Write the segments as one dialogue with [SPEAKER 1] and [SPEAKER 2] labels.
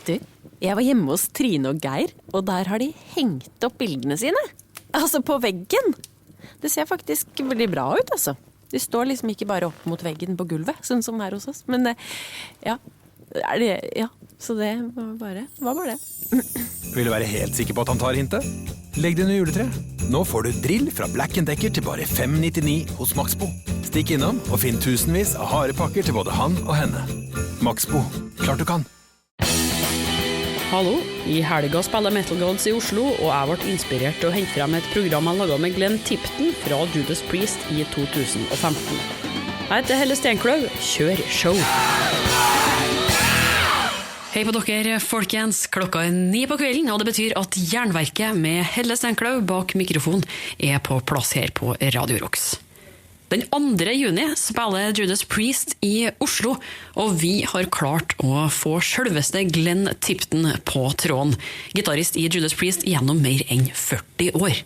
[SPEAKER 1] Du, jeg var hjemme hos Trine og Geir, og der har de hengt opp bildene sine. Altså på veggen. Det ser faktisk veldig bra ut, altså. De står liksom ikke bare opp mot veggen på gulvet, sånn som her hos oss. Men ja, så det var bare det.
[SPEAKER 2] Vil du være helt sikker på at han tar hintet? Legg det under juletre. Nå får du drill fra Black & Decker til bare 5,99 hos Maxbo. Stikk innom og finn tusenvis av harepakker til både han og henne. Maxbo, klart du kan.
[SPEAKER 3] Hallo, i helga spiller Metal Gods i Oslo, og jeg ble inspirert til å hente frem et program jeg laget med Glenn Tipton fra Judas Priest i 2015. Jeg heter Helle Stenkløv, kjør show! Hei på dere, folkens. Klokka 9 på kvelden, og det betyr at Jernverket med Helle Stenkløv bak mikrofon er på plass her på Radio Rocks. Den 2. juni spiller Judas Priest i Oslo, og vi har klart å få selveste Glenn Tipton på tråden, gitarist i Judas Priest gjennom mer enn 40 år.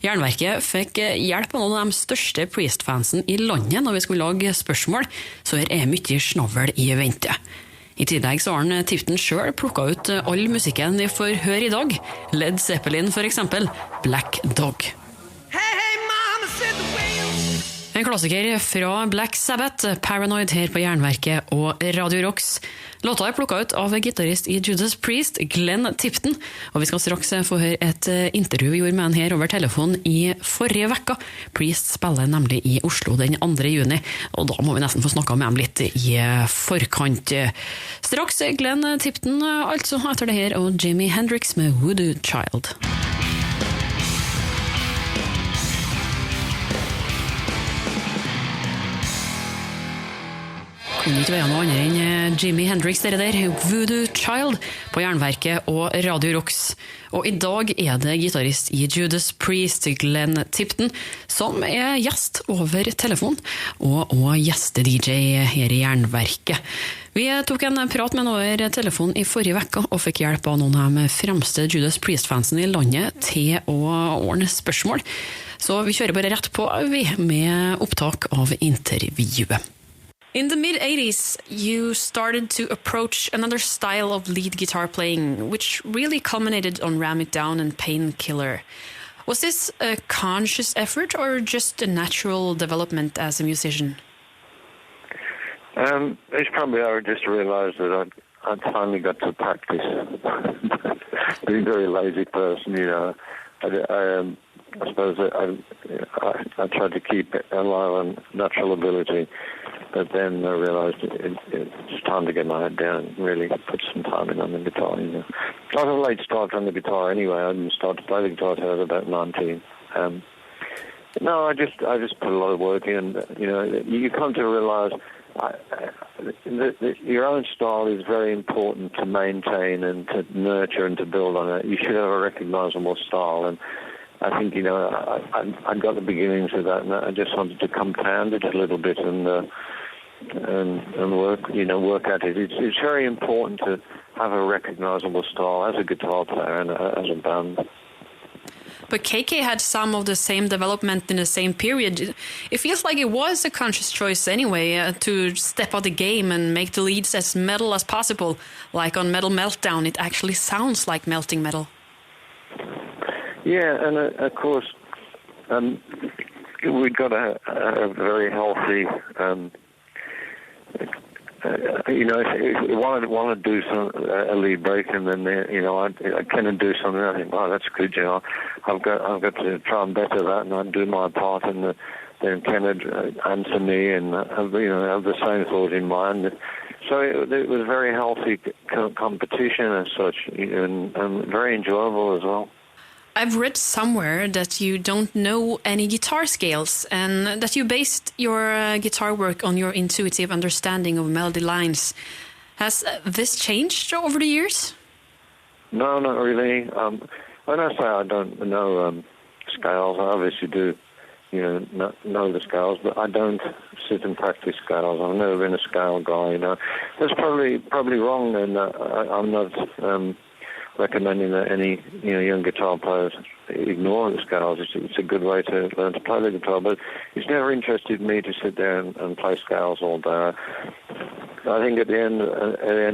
[SPEAKER 3] Jernverket fikk hjelp av noen av de største Priest-fansen i landet når vi skulle lage spørsmål, så her er mye snavel i vente. I tillegg så har han Tipton selv plukket ut all musikken vi får høre i dag. Led Zeppelin for eksempel, Black Dog. En klassiker fra Black Sabbath, Paranoid her på Jernverket og Radio Rocks. Låta er plukket ut av gitarist i Judas Priest, Glenn Tipton, og vi skal straks få høre et intervju vi gjorde med han her over telefon i forrige vekka. Priest spiller nemlig i Oslo den 2. juni, og da må vi nesten få snakket med ham litt i forkant. Straks Glenn Tipton, altså etter det her, og Jimi Hendrix med Voodoo Child. Kunne ikke være noe annet enn Jimi Hendrix der, Voodoo Child på Jernverket og Radio Rocks. Og i dag er det gitarist i Judas Priest, Glenn Tipton, som er gjest over telefon, og gjeste-DJ her i Jernverket. Vi tok en prat med han over telefon i forrige vekka, og fikk hjelp av noen av de fremste Judas Priest-fansen i landet til å ordne spørsmål. Så vi kjører bare rett på, med opptak av intervjuet. In the mid-80s, you started to approach another style of lead guitar playing, which really culminated on Ram It Down and Painkiller. Was this a conscious effort or just a natural development as a musician?
[SPEAKER 4] It's probably I just realized that I'd finally got to practice. Being a very lazy person, you know. I suppose I tried to keep alive on natural ability. But then I realized it's time to get my head down and really put some time in on the guitar. You know. I was a late starter on the guitar anyway. I didn't start to play the guitar until I was about 19. No, I just put a lot of work in. You know, you come to realize your own style is very important to maintain and to nurture and to build on it. You should have a recognizable style, and I think, you know, I got the beginnings of that, and I just wanted to compound it a little bit and work at it. It's very important to have a recognizable style as a guitar player and as a band.
[SPEAKER 3] But KK had some of the same development in the same period. It feels like it was a conscious choice anyway to step out the game and make the leads as metal as possible. Like on Metal Meltdown, it actually sounds like melting metal.
[SPEAKER 4] Yeah, and of course, we've got a very healthy, you know, if you want to do a lead break, and then you know, I can do something. I think, oh, that's good. You know, I've got to try and better that, and I do my part, and then Ken would answer me, and you know, have the same thought in mind. So it was a very healthy competition as such, and very enjoyable as well.
[SPEAKER 3] I've read somewhere that you don't know any guitar scales and that you based your guitar work on your intuitive understanding of melody lines. Has this changed over the years?
[SPEAKER 4] No, not really. When I say I don't know scales, I obviously do, you know the scales, but I don't sit and practice scales. I've never been a scale guy, you know. That's probably wrong, and I'm not recommending that any young guitar players ignore the scales. It's a good way to learn to play the guitar, but it's never interested me to sit there and play scales all day. I think at the end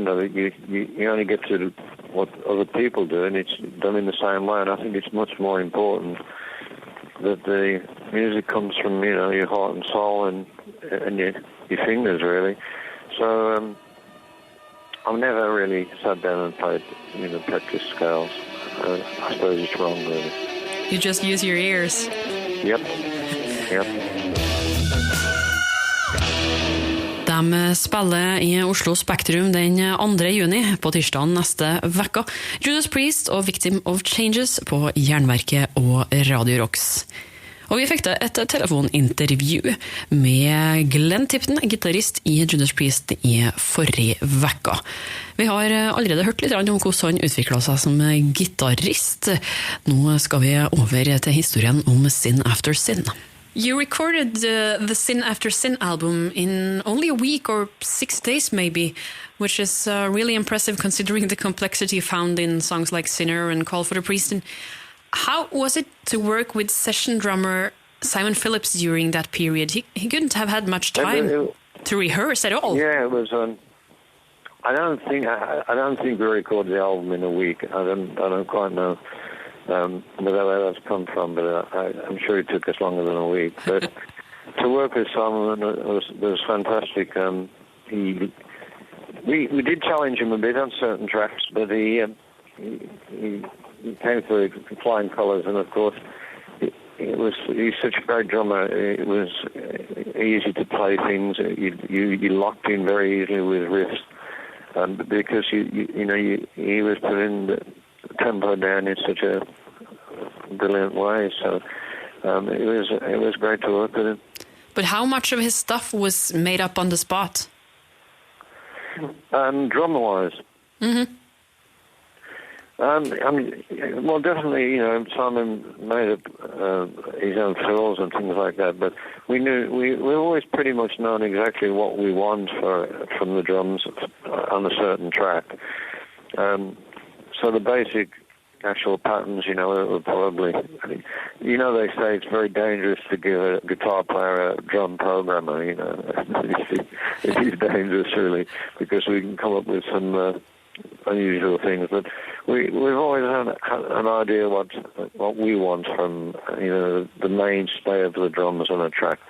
[SPEAKER 4] of it, you only get to what other people do, and it's done in the same way. And I think it's much more important that the music comes from your heart and soul and your fingers, really. So I've never really sat down and played practice scales. I suppose it's wrong, really.
[SPEAKER 3] You just use your ears.
[SPEAKER 4] Yep.
[SPEAKER 3] De spiller i Oslo Spektrum den 2. juni på tirsdagen neste vekka. Judas Priest og Victim of Changes på Jernverket og Radio Rocks. Og vi fikk til et telefonintervju med Glenn Tipton, gitarist i Judas Priest i forrige vekka. Vi har allerede hørt litt om hvordan han utviklet seg som gitarist. Nå skal vi over til historien om Sin After Sin. You recorded the Sin After Sin album in only a week or 6 days maybe, which is really impressive considering the complexity found in songs like Sinner and Call for the Priest. And how was it to work with session drummer Simon Phillips during that period? He couldn't have had much time to rehearse at all.
[SPEAKER 4] Yeah, it was. I don't think we recorded the album in a week. I don't quite know where that's come from, but I'm sure it took us longer than a week. But to work with Simon was fantastic. We did challenge him a bit on certain tracks, but he came through flying colours, and of course he's such a great drummer. It was easy to play things. You locked in very easily with riffs, because he was putting the tempo down in such a brilliant way. So it was great to work with him.
[SPEAKER 3] But how much of his stuff was made up on the spot?
[SPEAKER 4] Drummer-wise.
[SPEAKER 3] Mm-hmm.
[SPEAKER 4] Well, definitely, Simon made up his own fills and things like that, but we've always pretty much known exactly what we want from the drums on a certain track. So the basic actual patterns, were probably, they say it's very dangerous to give a guitar player a drum programmer, it is dangerous, really, because we can come up with some unusual things, but we've always had an idea what we want from the mainstay of the drums on a track.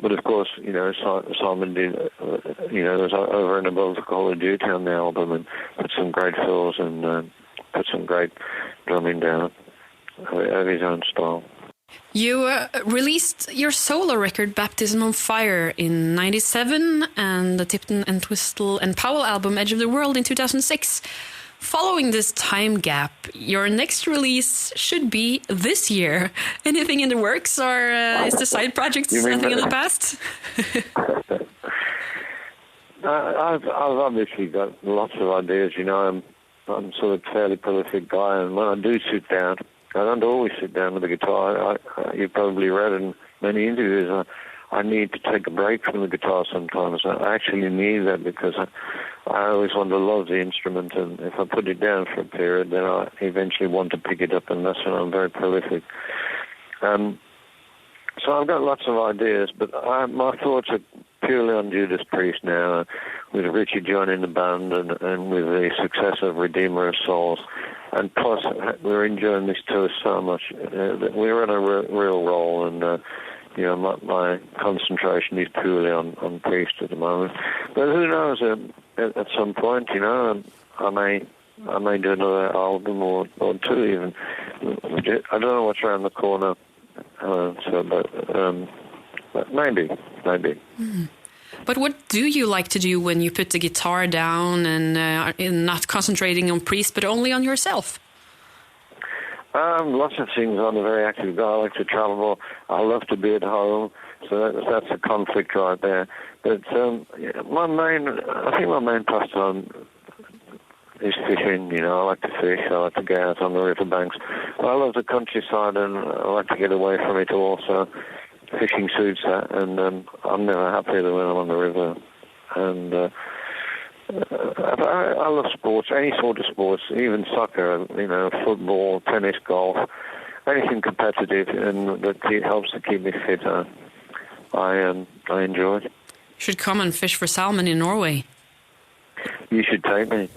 [SPEAKER 4] But of course, Simon did was over and above the Call of Duty on the album and put some great fills and put some great drumming down of his own style.
[SPEAKER 3] You released your solo record Baptism on Fire in 1997 and the Tipton and Twistle and Powell album Edge of the World in 2006. Following this time gap, your next release should be this year. Anything in the works, or is the side project something in the past?
[SPEAKER 4] I've obviously got lots of ideas. I'm sort of a fairly prolific guy, and when I do sit down, I don't always sit down with the guitar. You've probably read in many interviews, I need to take a break from the guitar sometimes. I actually need that because I always want to love the instrument, and if I put it down for a period, then I eventually want to pick it up, and that's when I'm very prolific. So I've got lots of ideas, but my thoughts are purely on Judas Priest now, with Richie joining the band and with the success of Redeemer of Souls. And plus, we're enjoying this tour so much that we're on a real roll, and my concentration is purely on Priest at the moment. But who knows? At some point, I may do another album or two even. I don't know what's around the corner, but maybe.
[SPEAKER 3] Mm. But what do you like to do when you put the guitar down and not concentrating on Priest, but only on yourself?
[SPEAKER 4] Lots of things. I'm a very active guy. I like to travel. I love to be at home. So that's a conflict right there. But my main pastime is fishing. I like to fish. I like to go out on the riverbanks. I love the countryside, and I like to get away from it also. Fishing suits that, and I'm never happier than when I'm on the river. And I love sports, any sort of sports, even soccer, football, tennis, golf, anything competitive, and that helps to keep me fit. I enjoy.
[SPEAKER 3] Should come and fish for salmon in Norway.
[SPEAKER 4] You should take me.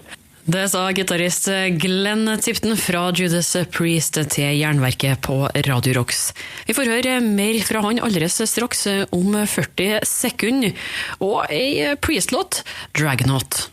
[SPEAKER 3] Det sa gitarist Glenn Tipton fra Judas Priest til Jernverket på Radio Rocks. Vi får høre mer fra han allerede straks om 40 sekunder, og en Priest-låt, Dragonaut.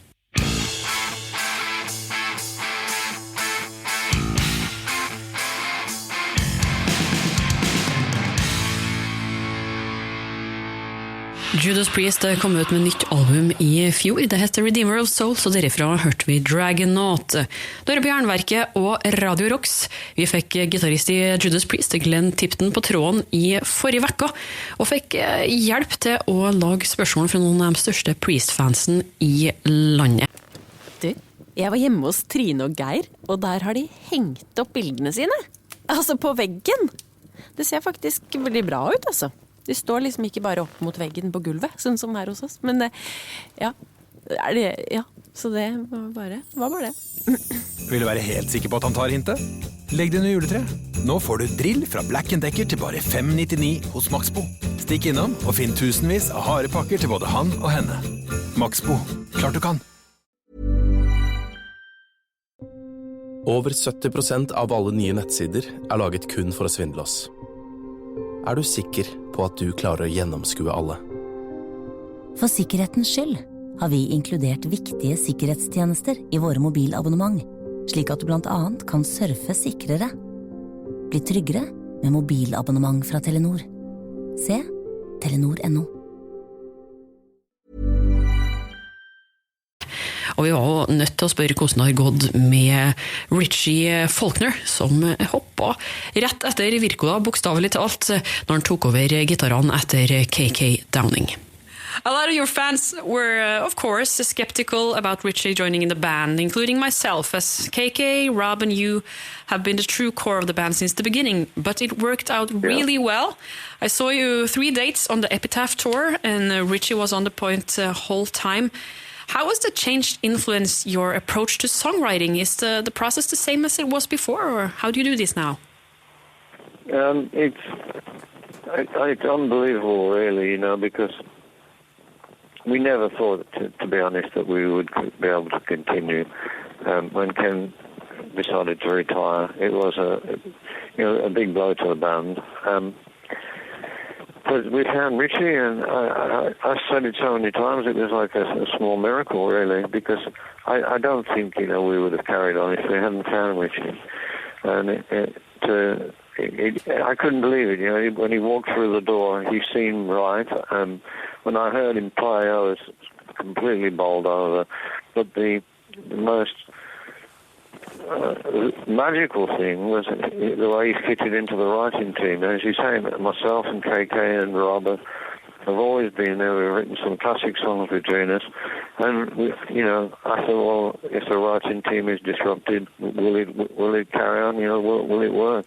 [SPEAKER 3] Judas Priest kom ut med nytt album i fjor. Det heter Redeemer of Soul, så derifra hørte vi Dragonaut. Da er det på Jernverket og Radio Rocks. Vi fikk gitarist i Judas Priest, Glenn Tipton, på tråden i forrige vekka, og fikk hjelp til å lage spørsmål fra noen av de største Priest-fansen i landet.
[SPEAKER 1] Du, jeg var hjemme hos Trine og Geir, og der har de hengt opp bildene sine. Altså på veggen. Det ser faktisk veldig bra ut, altså. De står liksom ikke bare opp mot veggen på gulvet, sånn som her hos oss. Men ja, så det var bare det.
[SPEAKER 2] Vil du være helt sikker på at han tar hintet? Legg det under juletreet. Nå får du drill fra Black & Decker til bare 5,99 hos Maxbo. Stikk innom og finn tusenvis av harepakker til både han og henne. Maxbo, klart du kan.
[SPEAKER 5] Over 70% av alle nye nettsider er laget kun for å svindle oss. Er du sikker på at du klarer å gjennomskue alle?
[SPEAKER 6] For sikkerhetens skyld har vi inkludert viktige sikkerhetstjenester i våre mobilabonnement, slik at du blant annet kan surfe sikrere. Bli tryggere med mobilabonnement fra Telenor. Se telenor.no.
[SPEAKER 3] Og vi var jo nødt til å spørre hvordan det har gått med Richie Faulkner, som hoppet rett etter Virkola, bokstavelig talt, når han tok over gitarene etter KK Downing. A lot of your fans were, of course, skeptical about Richie joining in the band, including myself, as KK, Rob and you have been the true core of the band since the beginning, but it worked out really well. I saw you 3 dates on the Epitaph tour, and Richie was on the point the whole time. How has the change influenced your approach to songwriting? Is the process the same as it was before, or how do you do this now?
[SPEAKER 4] It's unbelievable, really, because we never thought, to be honest, that we would be able to continue. When Ken decided to retire, it was a big blow to the band. But we found Richie, and I said it so many times, it was like a small miracle, really, because I don't think, we would have carried on if we hadn't found Richie. And I couldn't believe it, when he walked through the door, he seemed right. When I heard him play, I was completely bowled over. But the most magical thing was the way he fitted into the writing team. As you say, myself and KK and Rob have always been there. We've written some classic songs between us, and I thought, well, if the writing team is disrupted, will it carry on? Will it work?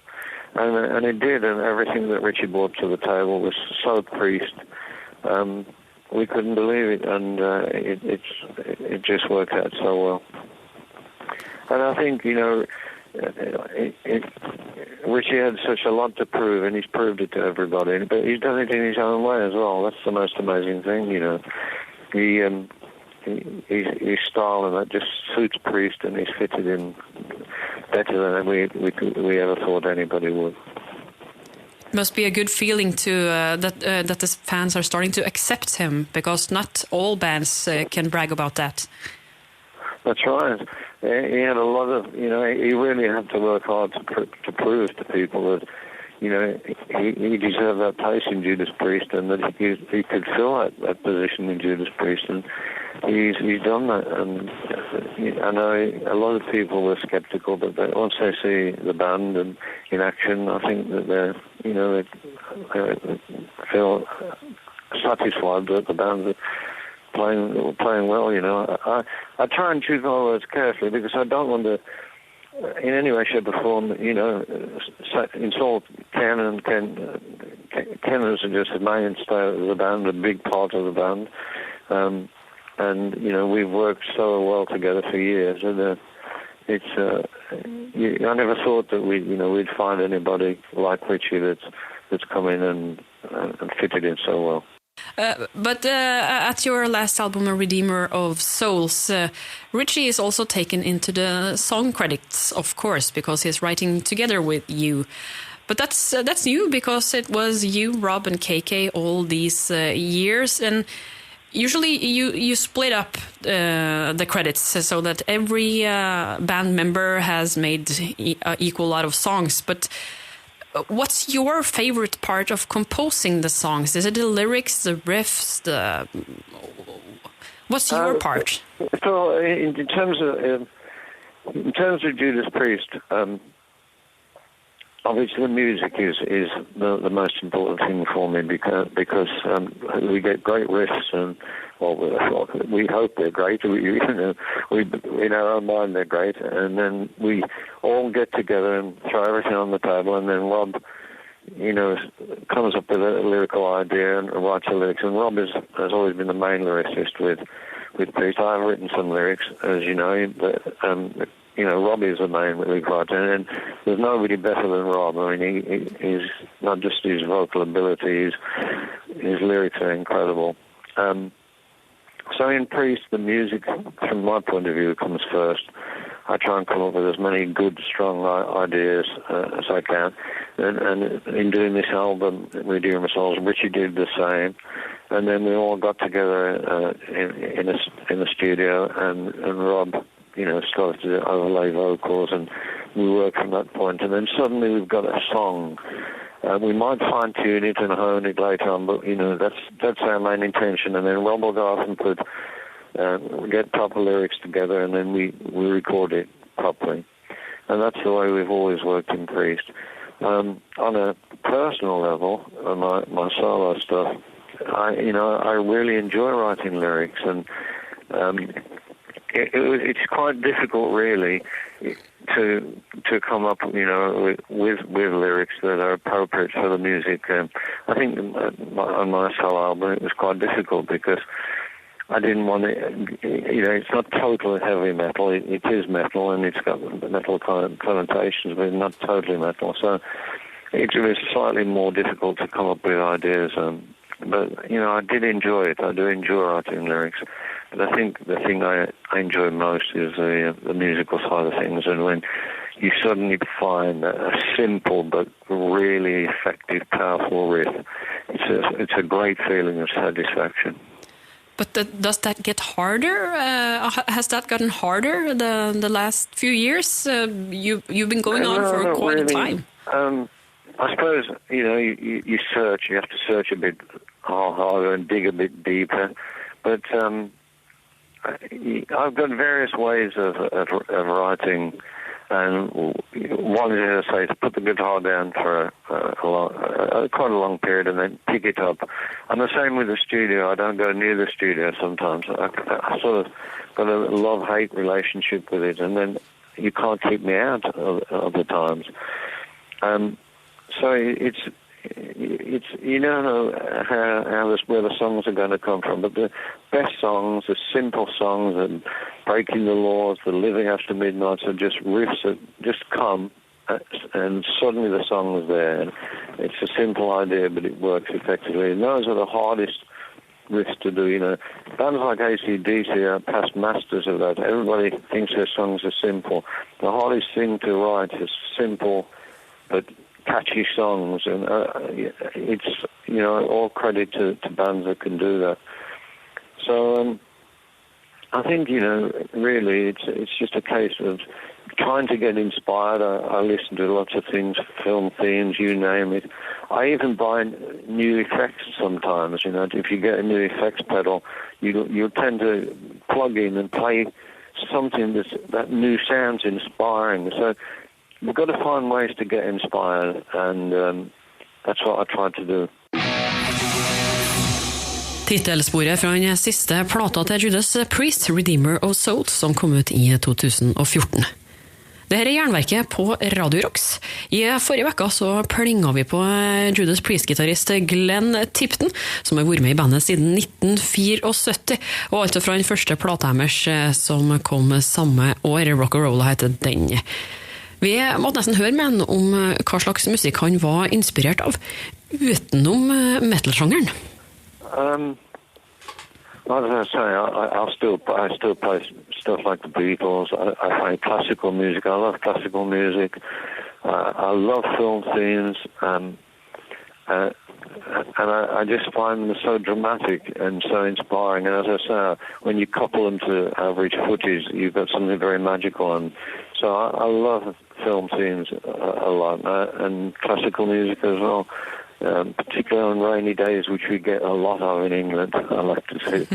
[SPEAKER 4] And it did, and everything that Richie brought to the table was so Priest. We couldn't believe it, and it just worked out so well. And I think, Richie had such a lot to prove, and he's proved it to everybody. But he's done it in his own way as well. That's the most amazing thing, His style, and that just suits Priest, and he's fitted in better than we ever thought anybody would.
[SPEAKER 3] Must be a good feeling that the fans are starting to accept him, because not all bands can brag about that.
[SPEAKER 4] That's right. He had a lot of, he really had to work hard to prove to people that, he deserved that place in Judas Priest, and that he could fill that position in Judas Priest, and he's done that. And I know a lot of people were skeptical, but once they see the band and in action, I think that they feel satisfied that the band are playing well. I try and choose my words carefully, because I don't want to, in any way, shape, or form, insult Ken and Ken. Ken is just a mainstay of the band, a big part of the band, and we've worked so well together for years, and I never thought that we'd find anybody like Richie that's come in and fitted in so well.
[SPEAKER 3] But at your last album, A Redeemer of Souls, Richie is also taken into the song credits, of course, because he's writing together with you. But that's new because it was you, Rob, and KK all these years, and usually you split up the credits so that every band member has made equal lot of songs. But what's your favorite part of composing the songs? Is it the lyrics, the riffs, what's your part?
[SPEAKER 4] So in terms of Judas Priest, obviously the music is the most important thing for me because we get great riffs and we hope they're great. In our own mind they're great, and then we all get together and throw everything on the table, and then Rob, comes up with a lyrical idea and writes the lyrics. And Rob has always been the main lyricist with Priest. I've written some lyrics, as you know, but Rob is the main lyric writer, and there's nobody better than Rob. I mean, he's not just his vocal ability, his lyrics are incredible. So in Priest, the music, from my point of view, comes first. I try and come up with as many good, strong ideas as I can. And in doing this album, Redeemer of Souls, Richie did the same. And then we all got together in the studio, and Rob, started to overlay vocals, and we worked from that point. And then suddenly we've got a song. We might fine-tune it and hone it later on, but, that's our main intention. And then Rob will go off and get proper lyrics together, and then we record it properly. And that's the way we've always worked in Priest. On a personal level, my solo stuff, I really enjoy writing lyrics, and it's quite difficult, really, to come up, with lyrics that are appropriate for the music. I think on my solo album it was quite difficult because I didn't want it. It's not total heavy metal. It is metal, and it's got metal connotations, but not totally metal. So it was slightly more difficult to come up with ideas. But I did enjoy it. I do enjoy writing lyrics. But I think the thing I enjoy most is the musical side of things, and when you suddenly find a simple but really effective, powerful riff, it's a great feeling of satisfaction.
[SPEAKER 3] But does that get harder? Has that gotten harder the last few years? You've been going on for quite a time.
[SPEAKER 4] I suppose you search. You have to search a bit harder and dig a bit deeper. But I've got various ways of writing, and one is, as I say, to put the guitar down for quite a long period and then pick it up. And the same with the studio. I don't go near the studio sometimes. I sort of got a love-hate relationship with it, and then you can't keep me out of the times. So it's you don't know where the songs are going to come from, but the best songs, the simple songs, and breaking the laws, the living after midnight, are just riffs that just come, and suddenly the song is there. And it's a simple idea, but it works effectively. And those are the hardest riffs to do. Bands like AC/DC are past masters of that. Everybody thinks their songs are simple. The hardest thing to write is simple, but catchy songs, and it's all credit to bands that can do that. So I think really it's just a case of trying to get inspired. I listen to lots of things, film themes, you name it. I even buy new effects sometimes. If you get a new effects pedal, you tend to plug in and play something that new sounds inspiring. So we've got to find ways to get inspired, and that's what I try to do.
[SPEAKER 3] Titelsporet fra den siste plata til Judas Priest, Redeemer of Souls, som kom ut i 2014. Dette er Jernverket på Radio Rocks. I forrige vekka så plinga vi på Judas Priest-gitarrist Glenn Tipton, som har vært med i bandet siden 1974, og altså fra den første plata deres som kom samme år, Rock'n'Roll heter den. Vi måtte nesten høre med han om hva slags musikk han var inspirert av, utenom metal-sjangeren.
[SPEAKER 4] Well, as I say, I still play stuff like the Beatles. I play classical music. I love classical music. I love film themes, and I just find them so dramatic and so inspiring. And as I say, when you couple them to average footage, you've got something very magical. And so I love film themes a lot, and classical music as well. Particularly on rainy days, which we get a lot of in England, I like to say,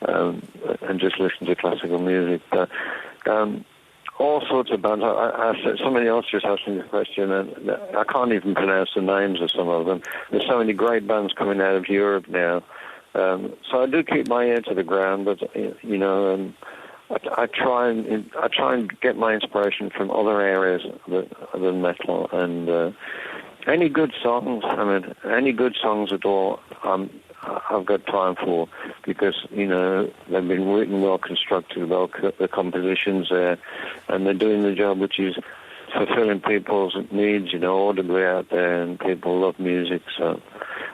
[SPEAKER 4] and just listen to classical music. But all sorts of bands. Somebody else just asked me the question, and I can't even pronounce the names of some of them. There's so many great bands coming out of Europe now. So I do keep my ear to the ground, but I try and get my inspiration from other areas than metal, and any good songs. Any good songs at all. I've got time for, because they've been written, well constructed, the compositions there, and they're doing the job, which is fulfilling people's needs, audibly out there, and people love music. So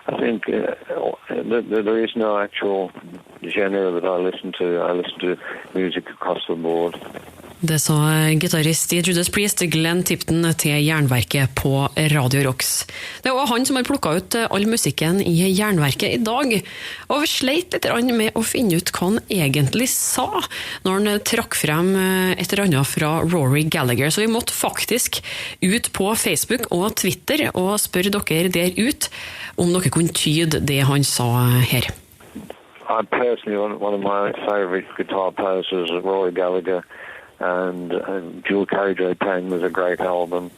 [SPEAKER 4] I think there is no actual genre that I listen to. I listen to music across the board.
[SPEAKER 3] Det sa gitarist i Judas Priest, Glenn Tipton, til Jernverket på Radio Rocks. Det var han som har plukket ut all musikken i Jernverket i dag, og vi sleit litt med å finne ut hva han egentlig sa når han trakk frem et eller annet fra Rory Gallagher, så vi måtte faktisk ut på Facebook og Twitter og spørre dere der ut om dere kunne tyde det han sa her.
[SPEAKER 4] I personally, one of my favorite guitar players is Rory Gallagher. And Dual Carriageway was a great album.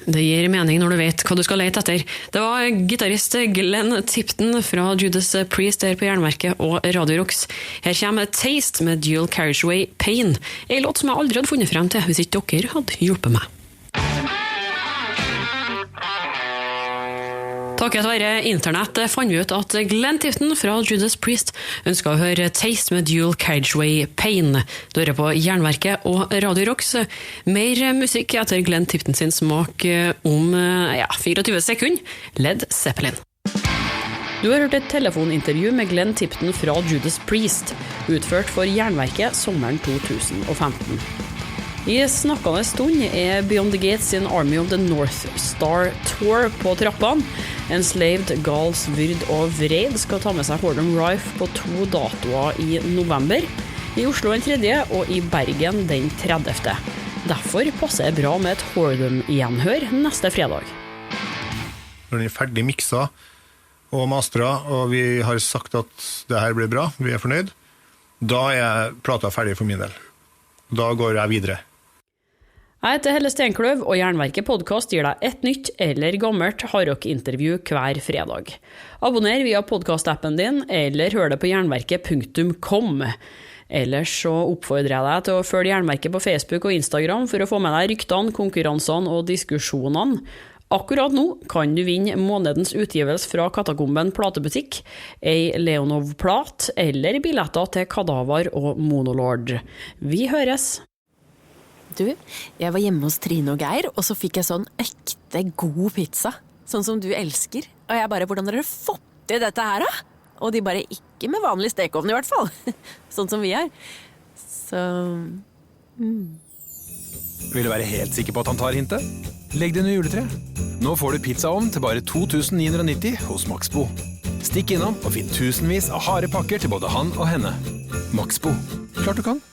[SPEAKER 3] Det gir mening når du vet hva du skal lete etter. Det var gitarist Glenn Tipton fra Judas Priest der på Jernverket og Radio Rocks. Her kommer Taste med Dual Carriageway Pain, en låt som jeg aldri hadde funnet frem til hvis ikke dere hadde hjulpet meg. Takket være internett fant vi ut at Glenn Tipton fra Judas Priest ønsket å høre Taste med Dual Carriageway Pain. Du hører på Jernverket og Radio Rocks. Mer musikk etter Glenn Tipton sin smak om 24 sekunder. Led Zeppelin. Du har hørt et telefonintervju med Glenn Tipton fra Judas Priest, utført for Jernverket sommeren 2015. I snakkende stund Beyond the Gates sin Army of the North Star Tour på trappene. Enslaved, Gals, Vyrd og Vreid skal ta med seg Hordom Rife på 2 datoer i november. I Oslo den 3. og i Bergen den 30. Derfor passer det bra med et Hordom-gjenhør neste fredag.
[SPEAKER 7] Når den ferdig miksa og mastra, og vi har sagt at det her blir bra, vi fornøyd, da plata ferdig for min del. Da går jeg videre.
[SPEAKER 3] Jeg heter Helle Stenkløv, og Jernverket podcast gir deg et nytt eller gammelt hardrock-intervju hver fredag. Abonner via podcast-appen din, eller hør det på jernverket.com. Ellers så oppfordrer jeg deg til å følge Jernverket på Facebook og Instagram for å få med deg ryktene, konkurransene og diskusjonene. Akkurat nå kan du vinne månedens utgivelse fra Katakomben platebutikk, ei Leonov-plat eller billetter til Kadaver og Monolord. Vi høres!
[SPEAKER 1] Du, jeg var hjemme hos Trine og Geir, og så fikk jeg sånn ekte god pizza. Sånn som du elsker. Og jeg bare, hvordan har dere fått til dette her, da? Og de bare, ikke med vanlig stekeovn i hvert fall. Sånn som vi er. Så...
[SPEAKER 2] Vil du være helt sikker på at han tar hintet? Legg det under juletreet. Nå får du pizzaovn til bare 2990 hos Maxbo. Stikk innom og finn tusenvis av harde pakker til både han og henne. Maxbo. Klart du kan.